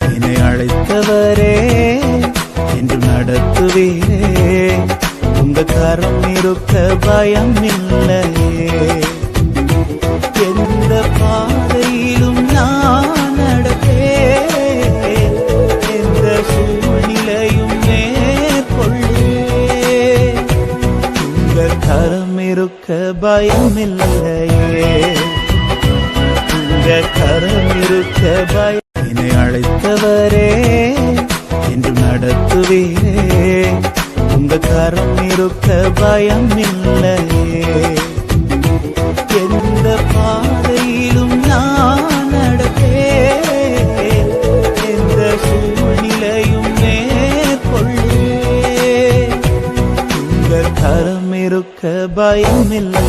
என்னை அழைத்தவரே என்று நடத்துவீரே. உங்க கரம் இருக்க பயம் இல்லையே. எந்த பாதையிலும் நான் நடப்பேன், எந்த சூழ்நிலையும் மேற்கொள்ளேன். உங்க கரம் இருக்க பயம் இல்லையே. உங்க கரம் இருக்க பயம். என்னை அழைத்தவரே என்று நடத்துவீரே. உங்க கரம் இருக்க பயம் இல்லையே. எந்த பாதையிலும் நான் நடப்பேன், எந்த சூழ்நிலையும் மேற்கொள்ளேன். உங்க கரம் இருக்க பயம் இல்லை.